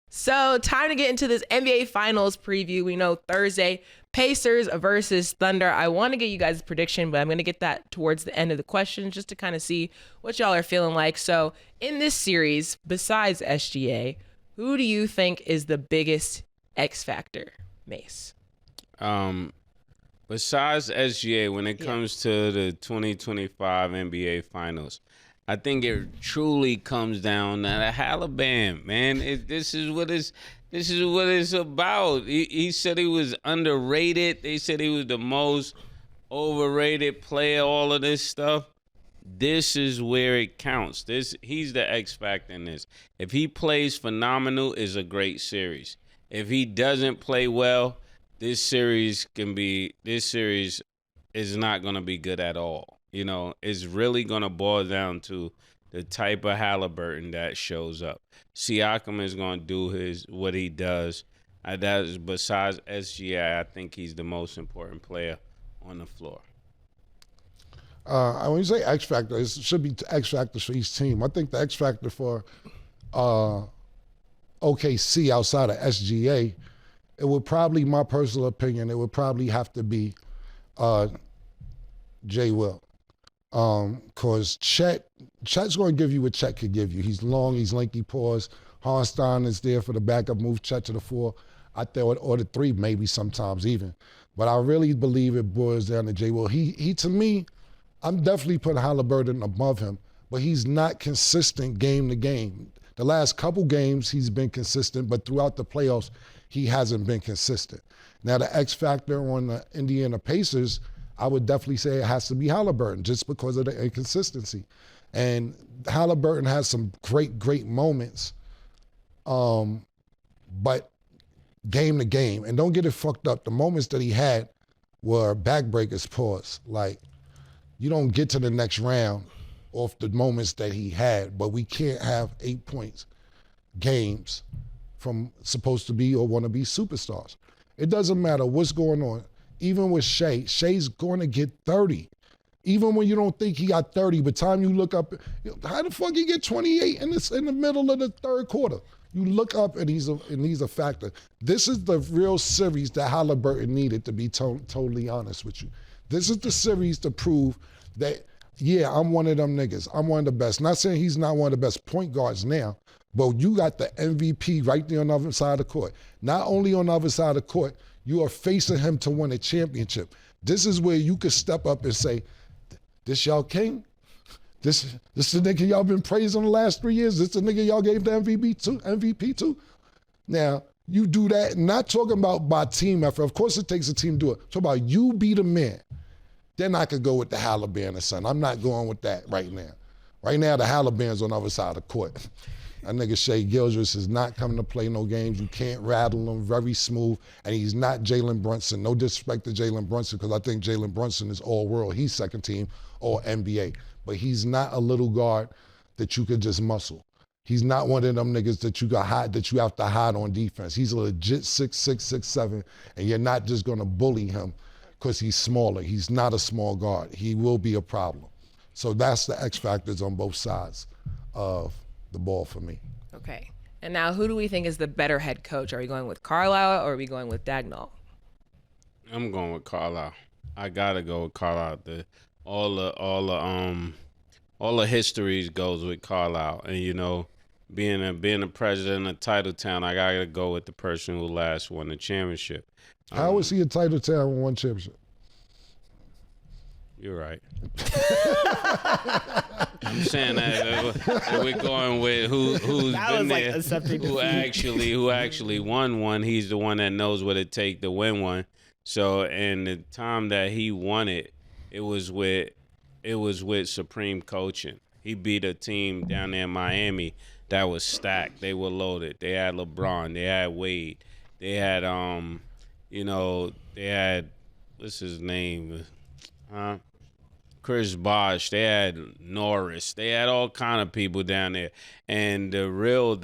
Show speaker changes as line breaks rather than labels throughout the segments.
So time to get into this NBA Finals preview. We know Thursday, Pacers versus Thunder. I want to get you guys a prediction, but I'm going to get that towards the end of the question just to kind of see what y'all are feeling like. So in this series, besides SGA, who do you think is the biggest X factor, Mase?
Besides SGA, when it comes to the 2025 NBA Finals, I think it truly comes down to Halliburton, man. This is what it's about. He said he was underrated. They said he was the most overrated player. All of this stuff. This is where it counts. He's the X factor in this. If he plays phenomenal, it's a great series. If he doesn't play well, this series is not going to be good at all. You know, it's really going to boil down to the type of Halliburton that shows up. Siakam is going to do what he does. Besides SGA, I think he's the most important player on the floor.
When you say X Factor, it should be X Factors for each team. I think the X Factor for OKC outside of SGA, it would probably, my personal opinion, it would probably have to be J. Will. Because Chet's going to give you what Chet could give you. He's long, he's lanky paws. Harnstein is there for the backup, move Chet to the 4. I thought, or the 3 maybe sometimes even. But I really believe it boils down to J. Will. He to me, I'm definitely putting Halliburton above him, but he's not consistent game to game. The last couple games he's been consistent, but throughout the playoffs, he hasn't been consistent. Now the X factor on the Indiana Pacers, I would definitely say it has to be Halliburton just because of the inconsistency. And Halliburton has some great moments, but game to game. And don't get it fucked up. The moments that he had were backbreakers, pause. Like, you don't get to the next round off the moments that he had, but we can't have 8 points games from supposed to be or want to be superstars. It doesn't matter what's going on. Even with Shay's going to get 30. Even when you don't think he got 30, by the time you look up, how the fuck he get 28 in the middle of the third quarter? You look up and he's a factor. This is the real series that Halliburton needed, to be totally honest with you. This is the series to prove that, yeah, I'm one of them niggas. I'm one of the best. Not saying he's not one of the best point guards now, but you got the MVP right there on the other side of the court. Not only on the other side of the court, you are facing him to win a championship. This is where you could step up and say, this y'all king? This the nigga y'all been praising the last 3 years? This the nigga y'all gave the MVP to? Now, you do that, not talking about by team effort. Of course it takes a team to do it. Talk about you be the man. Then I could go with the Halliburton or something. I'm not going with that right now. Right now, the Halliburton's on the other side of the court. That nigga Shai Gilgeous is not coming to play no games. You can't rattle him, very smooth. And he's not Jalen Brunson. No disrespect to Jalen Brunson, because I think Jalen Brunson is all world. He's second team, all NBA. But he's not a little guard that you could just muscle. He's not one of them niggas that you have to hide on defense. He's a legit 6'6", 6'7", and you're not just gonna bully him because he's smaller. He's not a small guard. He will be a problem. So that's the X factors on both sides of the ball for me.
Okay. And now who do we think is the better head coach? Are we going with Carlisle or are we going with Dagnall?
I'm going with Carlisle. I gotta go with Carlisle. All the histories goes with Carlisle, and you know, being a president of Titletown, I gotta go with the person who last won the championship.
How was he a Titletown with one championship?
You're right. I'm saying that we're going with who's been there, who actually won one. He's the one that knows what it takes to win one. So, and the time that he won it, it was with supreme coaching. He beat a team down there in Miami that was stacked. They were loaded. They had LeBron. They had Wade. They had they had, what's his name? Chris Bosh. They had Norris. They had all kind of people down there. And the real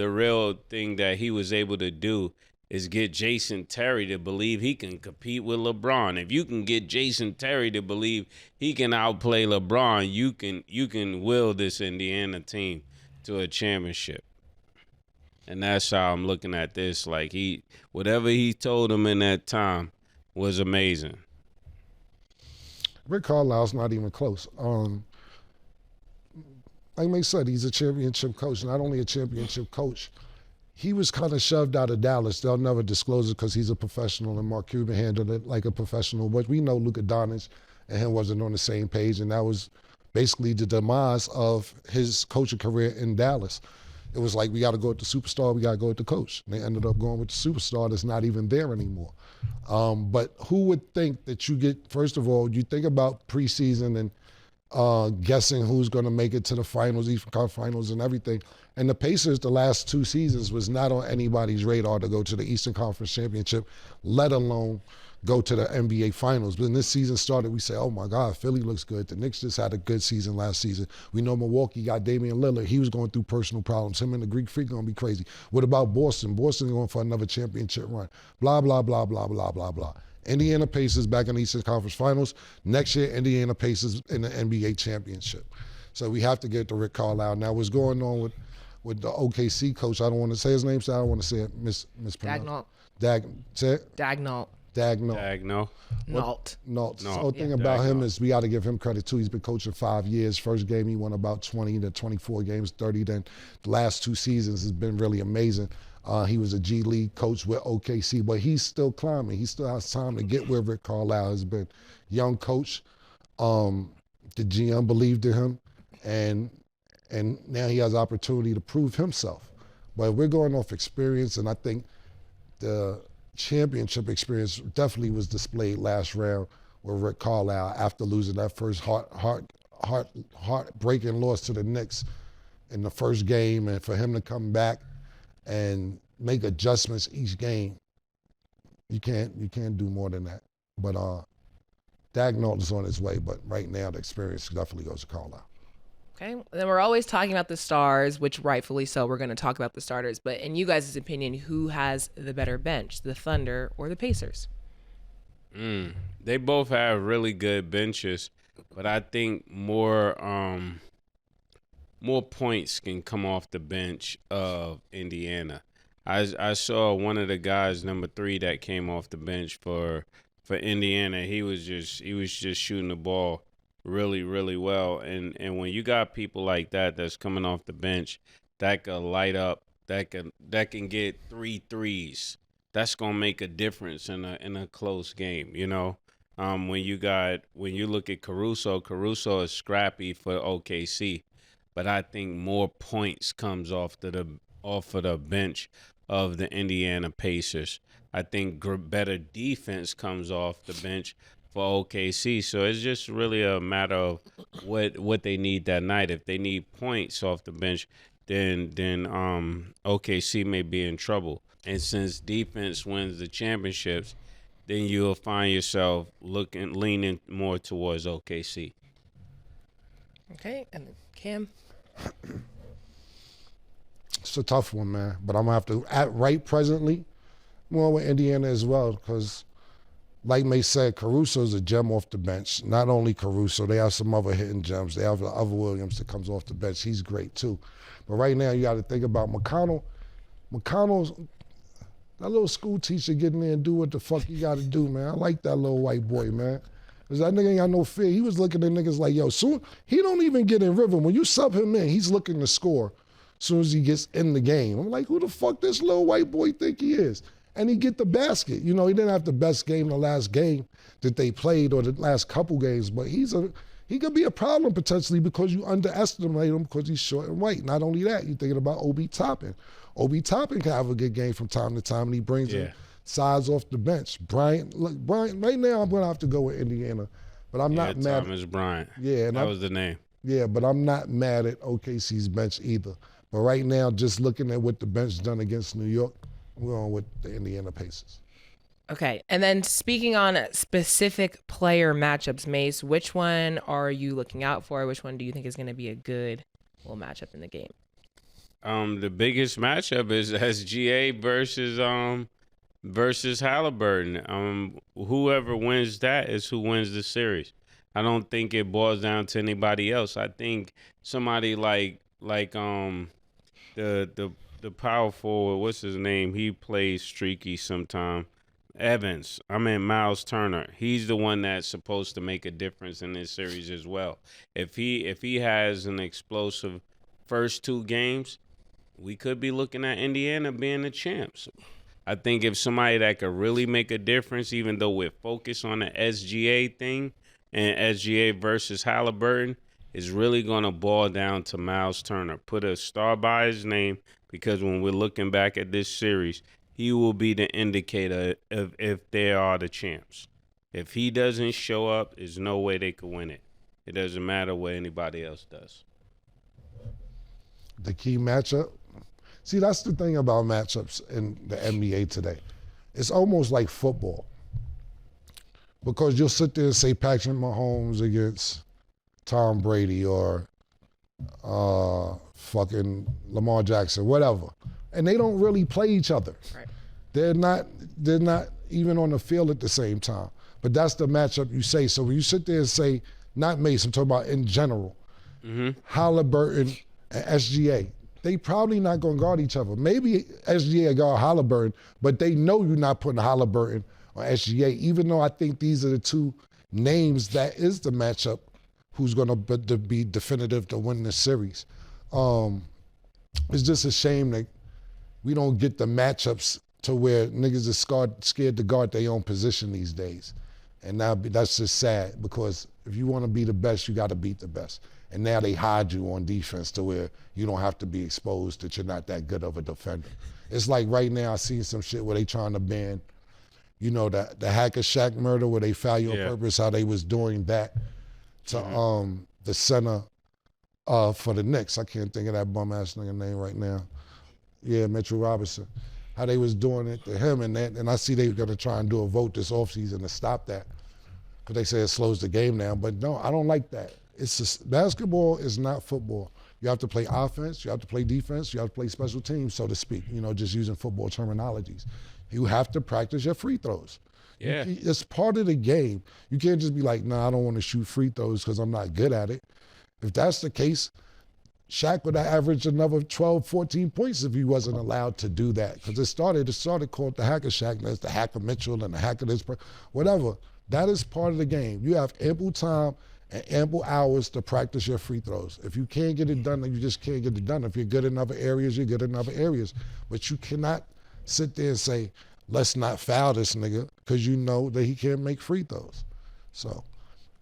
thing that he was able to do is get Jason Terry to believe he can compete with LeBron. If you can get Jason Terry to believe he can outplay LeBron, you can will this Indiana team to a championship. And that's how I'm looking at this. Like whatever he told him in that time was amazing.
Rick Carlisle's not even close. Like Mase said, he's a championship coach. Not only a championship coach, he was kind of shoved out of Dallas. They'll never disclose it because he's a professional, and Mark Cuban handled it like a professional. But we know Luka Doncic and him wasn't on the same page, and that was basically the demise of his coaching career in Dallas. It was like, we got to go with the superstar, we got to go with the coach. And they ended up going with the superstar that's not even there anymore. But who would think that you get, first of all, you think about preseason and guessing who's going to make it to the finals, Eastern Conference Finals and everything. And the Pacers, the last 2 seasons, was not on anybody's radar to go to the Eastern Conference Championship, let alone go to the NBA Finals. But when this season started, we say, oh my God, Philly looks good. The Knicks just had a good season last season. We know Milwaukee got Damian Lillard. He was going through personal problems. Him and the Greek Freak going to be crazy. What about Boston? Boston going for another championship run. Blah, blah, blah, blah, blah, blah, blah. Indiana Pacers back in the Eastern Conference Finals. Next year, Indiana Pacers in the NBA Championship. So we have to get to Rick Carlisle. Now, what's going on with the OKC coach? I don't want to say his name, so I don't want to say it mispronounced.
Dagnall.
Dagnall.
Nault.
The whole thing about him is we got to give him credit too. He's been coaching 5 years. First game he won about 20 to 24 games, 30. Then the last 2 seasons has been really amazing. He was a G League coach with OKC, but he's still climbing. He still has time to get where Rick Carlisle has been. Young coach. The GM believed in him, and now he has opportunity to prove himself. But we're going off experience, and I think the championship experience definitely was displayed last round with Rick Carlisle after losing that first heartbreaking loss to the Knicks in the first game, and for him to come back and make adjustments each game, you can't do more than that. But Dagnall is on his way, but right now the experience definitely goes to Carlisle.
Okay, then we're always talking about the stars, which rightfully so. We're going to talk about the starters, but in you guys' opinion, who has the better bench, the Thunder or the Pacers?
They both have really good benches, but I think more points can come off the bench of Indiana. I saw one of the guys, number 3, that came off the bench for Indiana. He was just shooting the ball really, really well. And when you got people like that that's coming off the bench that can light up, that can get 3 threes, that's gonna make a difference in a close game, you know. When you look at Caruso is scrappy for OKC, but I think more points comes off of the bench of the Indiana Pacers. I think better defense comes off the bench for OKC. So it's just really a matter of what they need that night. If they need points off the bench, then OKC may be in trouble. And since defense wins the championships, then you'll find yourself leaning more towards OKC.
Okay, and Cam?
It's a tough one, man. But I'm going to have to, presently, more with Indiana as well, because like Mase said, Caruso's a gem off the bench. Not only Caruso, they have some other hidden gems. They have the other Williams that comes off the bench. He's great too. But right now, you got to think about McConnell. McConnell's that little school teacher getting there and do what the fuck he got to do, man. I like that little white boy, man. Because that nigga ain't got no fear. He was looking at niggas like, yo, soon he don't even get in rhythm. When you sub him in, he's looking to score as soon as he gets in the game. I'm like, who the fuck this little white boy think he is? And he get the basket. You know, he didn't have the best game the last game that they played or the last couple games, but he could be a problem potentially because you underestimate him because he's short and white. Not only that, you're thinking about Obi Toppin. Obi Toppin can have a good game from time to time, and he brings in size off the bench. Bryant, right now I'm going to have to go with Indiana, but I'm not mad.
Thomas Bryant.
Yeah, and
that was the name.
Yeah, but I'm not mad at OKC's bench either. But right now, just looking at what the bench done against New York, we're going with the Indiana Pacers.
Okay, and then speaking on specific player matchups, Mase, which one are you looking out for? Which one do you think is going to be a good little matchup in the game?
The biggest matchup is SGA versus versus Halliburton. Whoever wins that is who wins the series. I don't think it boils down to anybody else. I think somebody like the power forward, what's his name? He plays streaky sometime. Evans. I mean Miles Turner. He's the one that's supposed to make a difference in this series as well. If he has an explosive first two games, we could be looking at Indiana being the champs. I think if somebody that could really make a difference, even though we're focused on the SGA thing and SGA versus Halliburton, is really going to boil down to Miles Turner. Put a star by his name, because when we're looking back at this series, he will be the indicator of if they are the champs. If he doesn't show up, there's no way they could win it. It doesn't matter what anybody else does.
The key matchup. See, that's the thing about matchups in the NBA today. It's almost like football. Because you'll sit there and say Patrick Mahomes against Tom Brady or fucking Lamar Jackson, whatever. And they don't really play each other.
Right.
They're not even on the field at the same time. But that's the matchup you say. So when you sit there and say, not Mase, I'm talking about in general, Halliburton and SGA, they probably not going to guard each other. Maybe SGA guard Halliburton, but they know you're not putting Halliburton on SGA, even though I think these are the two names that is the matchup who's going to be definitive to win this series. It's just a shame that we don't get the matchups to where niggas are scared to guard their own position these days. And now that's just sad, because if you want to be the best, you got to beat the best. And now they hide you on defense to where you don't have to be exposed that you're not that good of a defender. It's like right now I seen some shit where they trying to ban, the Hacker Shaq murder where they foul you on purpose, how they was doing that to the center for the Knicks. I can't think of that bum ass nigga name right now. Yeah, Mitchell Robinson. How they was doing it to him and I see they were gonna try and do a vote this offseason to stop that. Because they say it slows the game down. But no, I don't like that. It's just, basketball is not football. You have to play offense, you have to play defense, you have to play special teams, so to speak, just using football terminologies. You have to practice your free throws.
Yeah.
It's part of the game. You can't just be like, nah, I don't want to shoot free throws because I'm not good at it. If that's the case, Shaq would have averaged another 12, 14 points if he wasn't allowed to do that. Because it started called the Hacker Shaq, and there's the Hacker Mitchell and the Hacker this, whatever. That is part of the game. You have ample time and ample hours to practice your free throws. If you can't get it done, then you just can't get it done. If you're good in other areas, you're good in other areas. But you cannot sit there and say, let's not foul this nigga, because you know that he can't make free throws. So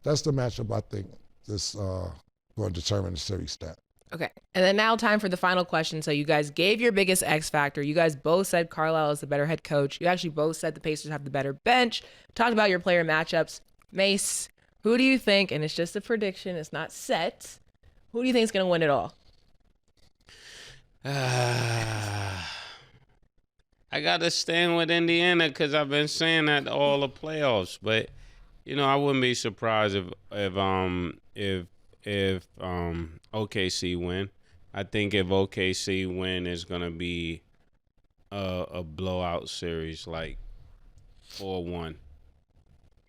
that's the matchup I think that's going to determine the series stat.
Okay. And then now time for the final question. So you guys gave your biggest X factor. You guys both said Carlisle is the better head coach. You actually both said the Pacers have the better bench. Talked about your player matchups. Mase, who do you think, and it's just a prediction, it's not set, who do you think is going to win it all?
I got to stand with Indiana because I've been saying that all the playoffs. But, I wouldn't be surprised if OKC win. I think if OKC win, it's gonna be a blowout series, like 4-1.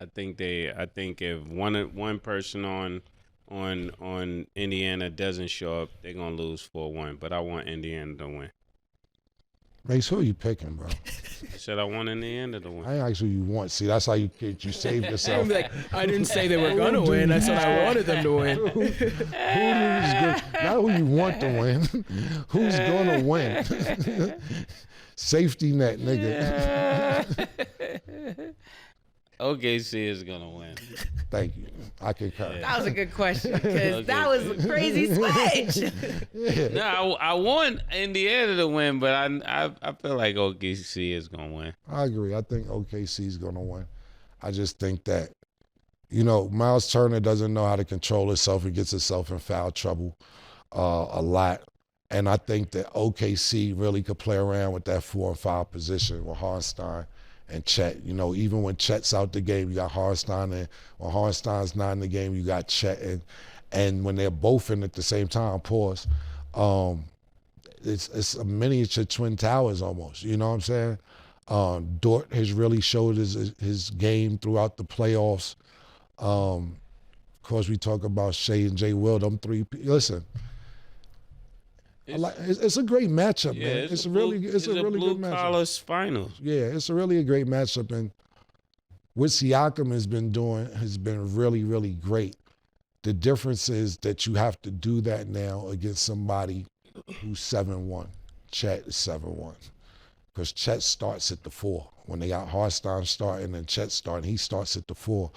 I think if one person on Indiana doesn't show up, they're gonna lose 4-1. But I want Indiana to win.
Mace, who are you picking, bro?
I said I want Indiana to win.
I ain't actually you want. See, that's how you saved yourself.
I didn't say they were going to win. I said I wanted them to win.
Who's good? Not who you want to win. Who's going to win? Safety net, nigga.
OKC is going to win.
Thank you. I concur.
That was a good question, because that was a crazy switch.
No, I want Indiana to win, but I feel like OKC is going to win.
I agree. I think OKC is going to win. I just think that, Miles Turner doesn't know how to control himself. He gets himself in foul trouble a lot. And I think that OKC really could play around with that 4 and 5 position with Hartenstein and Chet. Even when Chet's out the game, you got Hartenstein, and when Hartenstein's not in the game, you got Chet. And when they're both in at the same time, it's a miniature Twin Towers almost, you know what I'm saying? Dort has really showed his game throughout the playoffs. Of course, we talk about Shea and Jay Will, them three. Listen, it's a great matchup,
Yeah,
man.
it's a
really
blue
good matchup.
collar finals.
Yeah, it's a really great matchup, and what Siakam has been doing has been really, really great. The difference is that you have to do that now against somebody who's 7-1. Chet is 7-1. Because Chet starts at the 4. When they got Harstein starting and Chet starting, he starts at the 4.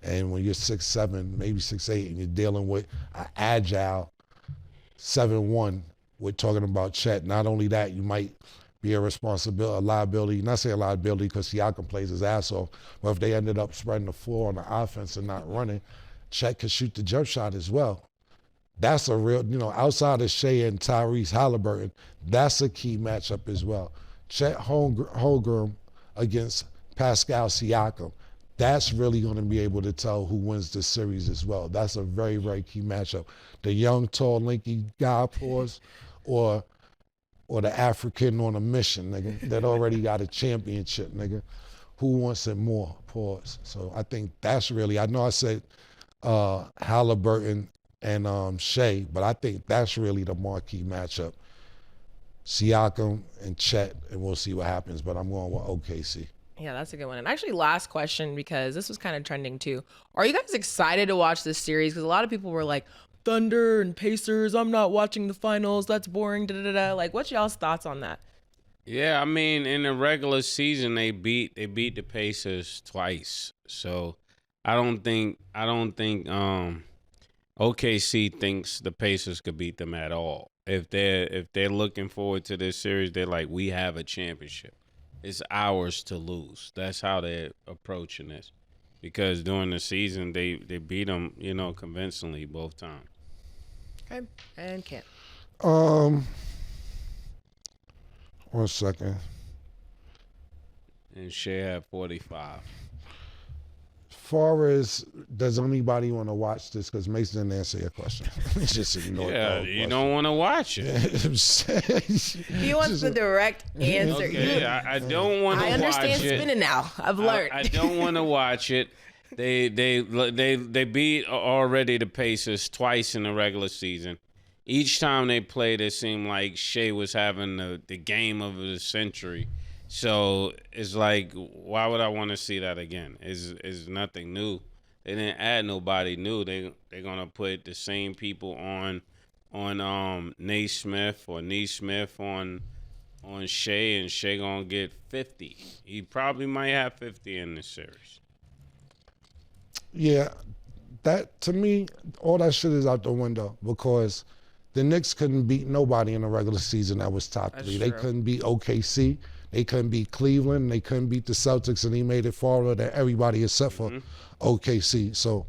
And when you're 6'7", maybe 6'8", and you're dealing with an agile 7-1, we're talking about Chet. Not only that, you might be a liability, not say a liability because Siakam plays his ass off, but if they ended up spreading the floor on the offense and not running, Chet could shoot the jump shot as well. That's a real, outside of Shea and Tyrese Halliburton, that's a key matchup as well. Chet Holmgren against Pascal Siakam. That's really going to be able to tell who wins this series as well. That's a very, very key matchup. The young, tall, lanky guy, pause, or the African on a mission, nigga, that already got a championship, nigga. Who wants it more? Pause. So I think that's really, I know I said Halliburton and Shea, but I think that's really the marquee matchup. Siakam and Chet, and we'll see what happens, but I'm going with OKC.
Yeah, that's a good one. And actually, last question, because this was kind of trending too. Are you guys excited to watch this series? Because a lot of people were like, Thunder and Pacers, I'm not watching the finals. That's boring. Da da da. Like, what's y'all's thoughts on that?
Yeah, I mean, in the regular season, they beat the Pacers twice. So I don't think OKC thinks the Pacers could beat them at all. If they're looking forward to this series, they're like, we have a championship. It's ours to lose. That's how they're approaching this. Because during the season, they beat them, convincingly both times.
Okay, and Cam.
1 second.
And Shea had 45.
Far as does anybody want to watch this? Because Mason didn't answer your question. Just ignore it.
Yeah, you don't want to watch it.
He wants the direct answer.
Okay, I don't want to watch it.
I understand spinning now. I've learned.
I don't want to watch it. They beat already the Pacers twice in the regular season. Each time they played, it seemed like Shea was having the game of the century. So it's like, why would I want to see that again? Is nothing new. They didn't add nobody new. They're gonna put the same people on Naismith or Neesmith on Shea, and Shea gonna get 50. He probably might have 50 in this series.
Yeah, that to me, all that shit is out the window because the Knicks couldn't beat nobody in the regular season that was top three. They couldn't beat OKC. They couldn't beat Cleveland. They couldn't beat the Celtics, and he made it farther than everybody except for OKC. So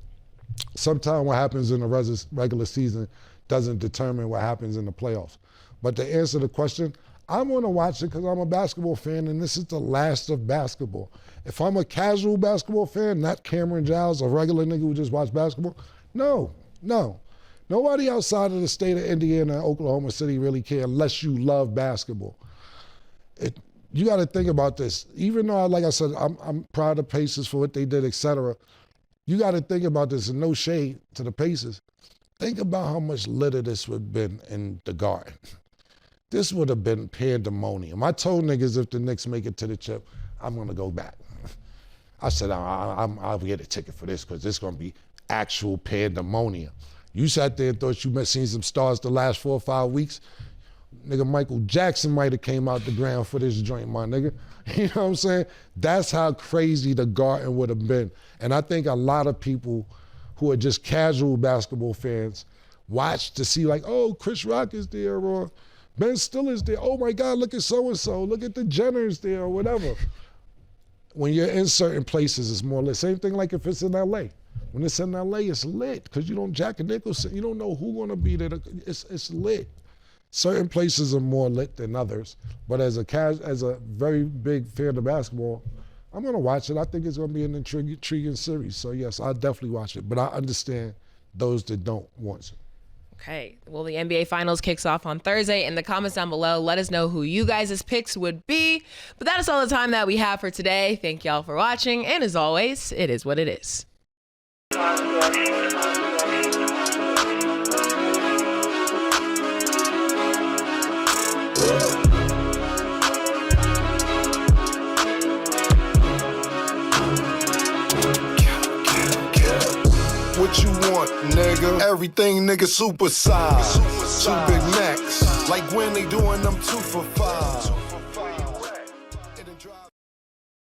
sometimes what happens in the regular season doesn't determine what happens in the playoffs. But to answer the question, I'm going to watch it because I'm a basketball fan, and this is the last of basketball. If I'm a casual basketball fan, not Cameron Giles, a regular nigga who just watch basketball, no. Nobody outside of the state of Indiana and Oklahoma City really care unless you love basketball. You got to think about this. Even though, like I said, I'm proud of Pacers for what they did, etc. You got to think about this, and no shade to the Pacers. Think about how much litter this would have been in the Garden. This would have been pandemonium. I told niggas if the Knicks make it to the chip, I'm going to go back. I said, I'll get a ticket for this because it's going to be actual pandemonium. You sat there and thought you seen some stars the last 4 or 5 weeks. Nigga, Michael Jackson might have came out the ground for this joint, my nigga. You know what I'm saying? That's how crazy the Garden would have been. And I think a lot of people who are just casual basketball fans watch to see like, oh, Chris Rock is there or Ben Stiller's there. Oh my God, look at so-and-so. Look at the Jenners there or whatever. When you're in certain places, it's more lit. Same thing like if it's in LA. When it's in LA, it's lit because you don't Jack and Nicholson. You don't know who's going to be there. It's lit. Certain places are more lit than others, but as a very big fan of basketball, I'm going to watch it. I think it's going to be an intriguing series. So yes, I'll definitely watch it, but I understand those that don't want to.
Okay. Well, the NBA Finals kicks off on Thursday. In the comments down below, let us know who you guys' picks would be. But that is all the time that we have for today. Thank y'all for watching. And as always, it is what it is.
What you want, nigga? Everything, nigga, super size. Two Big Macs, like when they doing them 2 for $5.